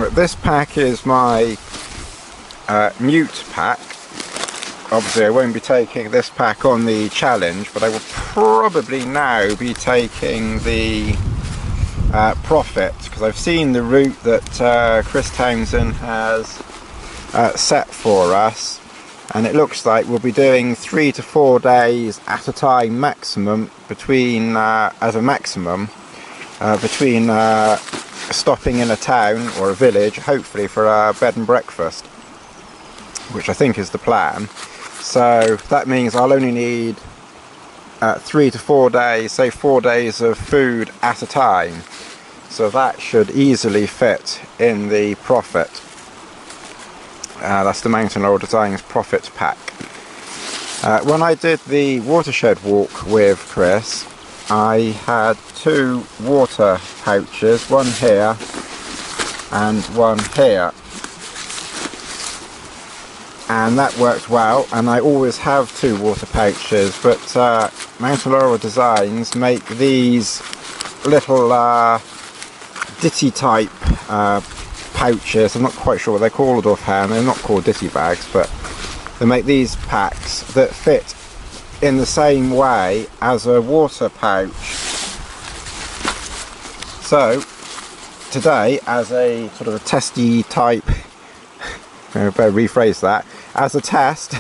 This pack is my mute pack. Obviously I won't be taking this pack on the challenge, but I will probably now be taking the Prophet, because I've seen the route that Chris Townsend has set for us, and it looks like we'll be doing 3 to 4 days at a time maximum between between stopping in a town or a village, hopefully for a bed and breakfast, which I think is the plan. So that means I'll only need 3 to 4 days, say 4 days of food at a time. So that should easily fit in the Prophet. That's the Mountain Laurel Designs Prophet pack. When I did the watershed walk with Chris, I had 2 water pouches, one here and one here. And that worked well, and I always have 2 water pouches, but Mountain Laurel Designs make these little ditty type pouches. I'm not quite sure what they're called offhand. They're not called ditty bags, but they make these packs that fit in the same way as a water pouch. So today, as a sort of a testy type, I better rephrase that, as a test,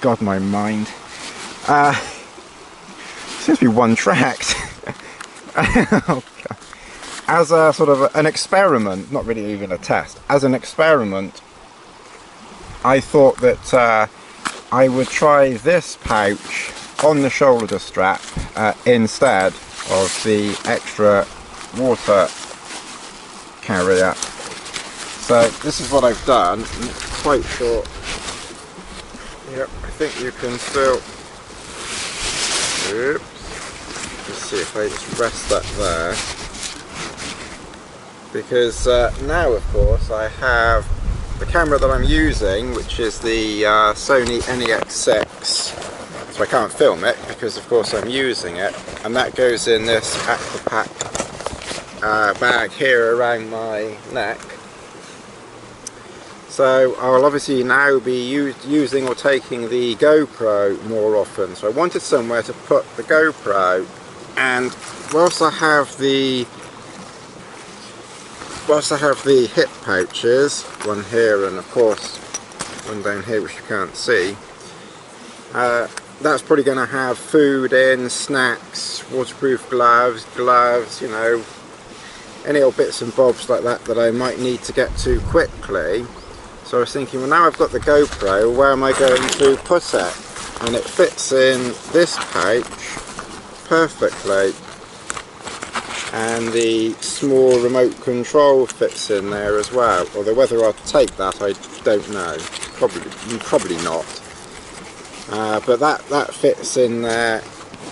God, my mind seems to be one tracked. Oh, God. As a sort of an experiment, not really even a test, as an experiment, I thought that I would try this pouch on the shoulder strap instead of the extra water carrier. So this is what I've done. I'm not quite sure. Yep, I think you can still. Oops. Let's see if I just rest that there. Because now, of course, I have the camera that I'm using, which is the Sony NEX6. So I can't film it because, of course, I'm using it, and that goes in this Aquapack bag here around my neck. So I'll obviously now be using or taking the GoPro more often. So I wanted somewhere to put the GoPro, and whilst I have the hip pouches, one here and of course one down here which you can't see, that's probably going to have food in, snacks, waterproof gloves, you know, any old bits and bobs like that that I might need to get to quickly. So I was thinking, well, now I've got the GoPro, where am I going to put it? And it fits in this pouch perfectly, and the small remote control fits in there as well, although whether I'll take that I don't know, probably not. But that fits in there,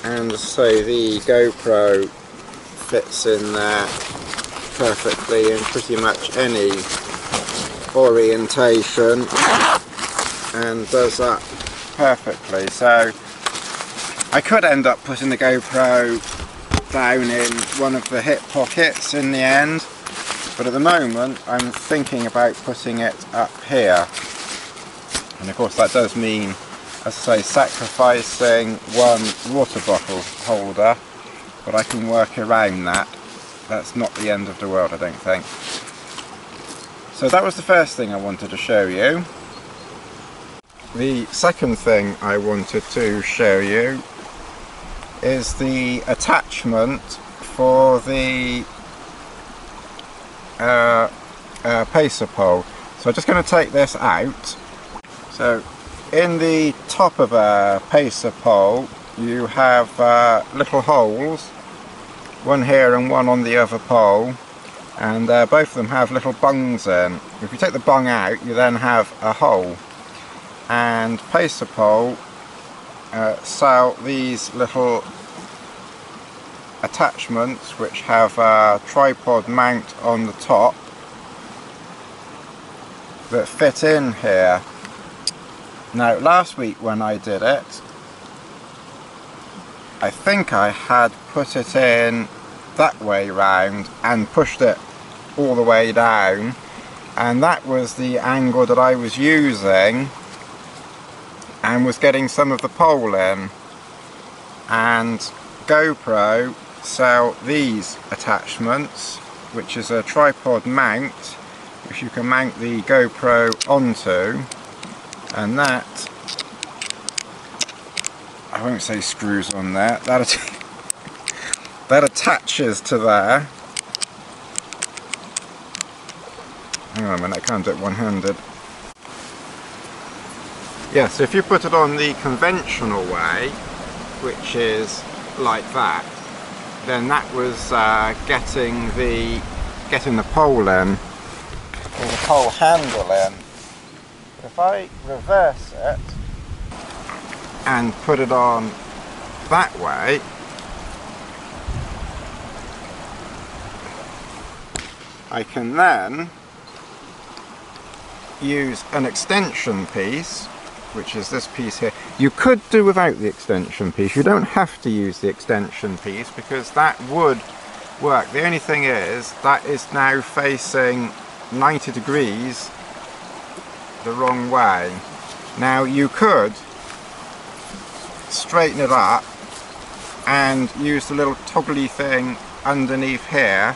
and so the GoPro fits in there perfectly in pretty much any orientation, and does that perfectly. So I could end up putting the GoPro down in one of the hip pockets in the end, but at the moment I'm thinking about putting it up here, and of course that does mean, as I say, sacrificing one water bottle holder, but I can work around that. That's not the end of the world, I don't think. So that was the first thing I wanted to show you. The second thing I wanted to show you is the attachment for the pacer pole. So I'm just going to take this out. So in the top of a pacer pole you have little holes, one here and one on the other pole, and both of them have little bungs in. If you take the bung out, you then have a hole. And pacer pole sell these little attachments which have a tripod mount on the top that fit in here. Now last week when I did it, I think I had put it in that way round and pushed it all the way down, and that was the angle that I was using and was getting some of the pole in. And GoPro sell these attachments, which is a tripod mount which you can mount the GoPro onto, and that, I won't say screws on there, that attaches to there. Hang on a minute, I can't do it one-handed. Yeah, so if you put it on the conventional way, which is like that, then that was getting the pole in, or the pole handle in. If I reverse it and put it on that way, I can then use an extension piece, which is this piece here. You could do without the extension piece. You don't have to use the extension piece because that would work. The only thing is that is now facing 90 degrees the wrong way. Now you could straighten it up and use the little toggly thing underneath here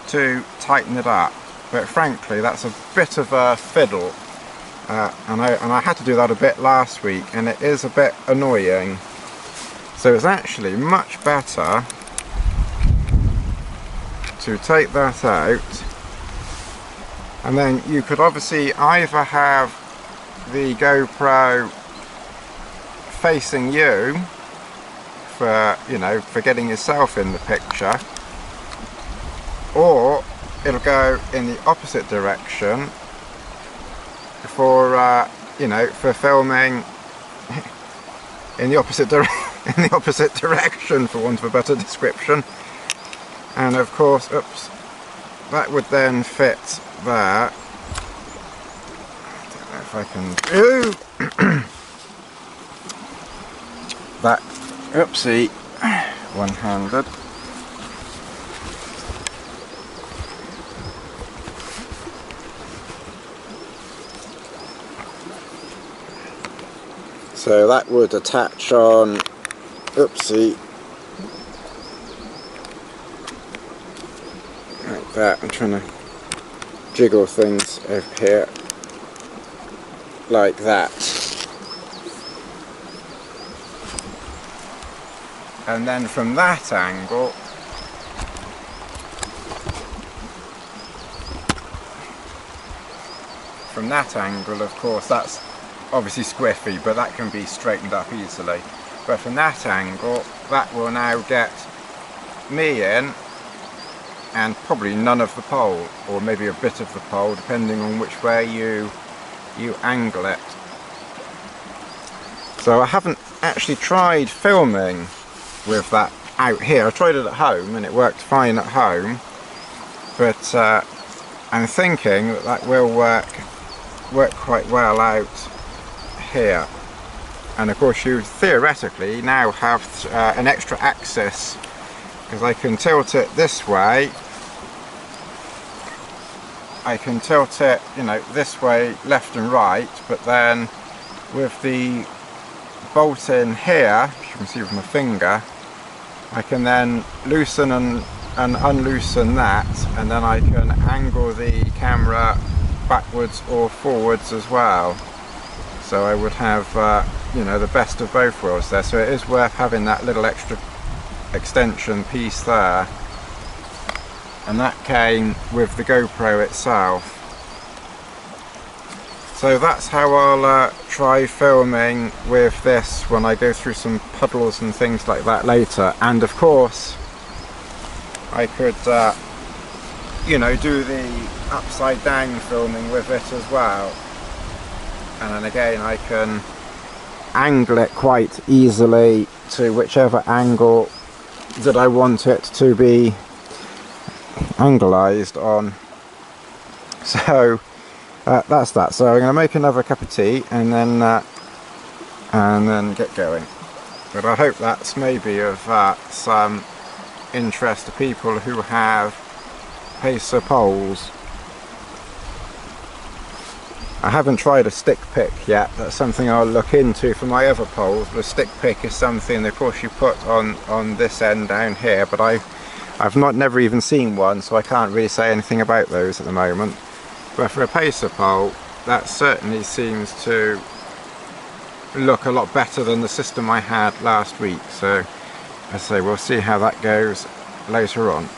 to tighten it up, but frankly that's a bit of a fiddle, and I had to do that a bit last week, and it is a bit annoying. So it's actually much better to take that out, and then you could obviously either have the GoPro facing you for, you know, for getting yourself in the picture, or it'll go in the opposite direction for you know, for filming in the opposite direction, for want of a better description. And of course, oops, that would then fit there. I don't know if I can do that. Oopsie, one-handed. So that would attach on, oopsie, like that. I'm trying to jiggle things over here, like that. And then from that angle, of course, that's obviously squiffy, but that can be straightened up easily. But from that angle, that will now get me in, and probably none of the pole, or maybe a bit of the pole, depending on which way you angle it. So I haven't actually tried filming with that out here. I tried it at home and it worked fine at home, but I'm thinking that that will work quite well out here. And of course you theoretically now have an extra axis, because I can tilt it this way, I can tilt it, you know, this way, left and right, but then with the bolt in here, as you can see with my finger, I can then loosen and unloosen that, and then I can angle the camera backwards or forwards as well. So I would have, you know, the best of both worlds there. So it is worth having that little extra extension piece there. And that came with the GoPro itself. So that's how I'll try filming with this when I go through some puddles and things like that later. And of course I could you know, do the upside down filming with it as well, and then again I can angle it quite easily to whichever angle that I want it to be angleized on. So that's that. So I'm going to make another cup of tea and then get going. But I hope that's maybe of some interest to people who have pacer poles. I haven't tried a stick pick yet. That's something I'll look into for my other poles. The stick pick is something, of course, you put on this end down here, but I've never even seen one, so I can't really say anything about those at the moment. But for a pacer pole, that certainly seems to look a lot better than the system I had last week. So, as I say, we'll see how that goes later on.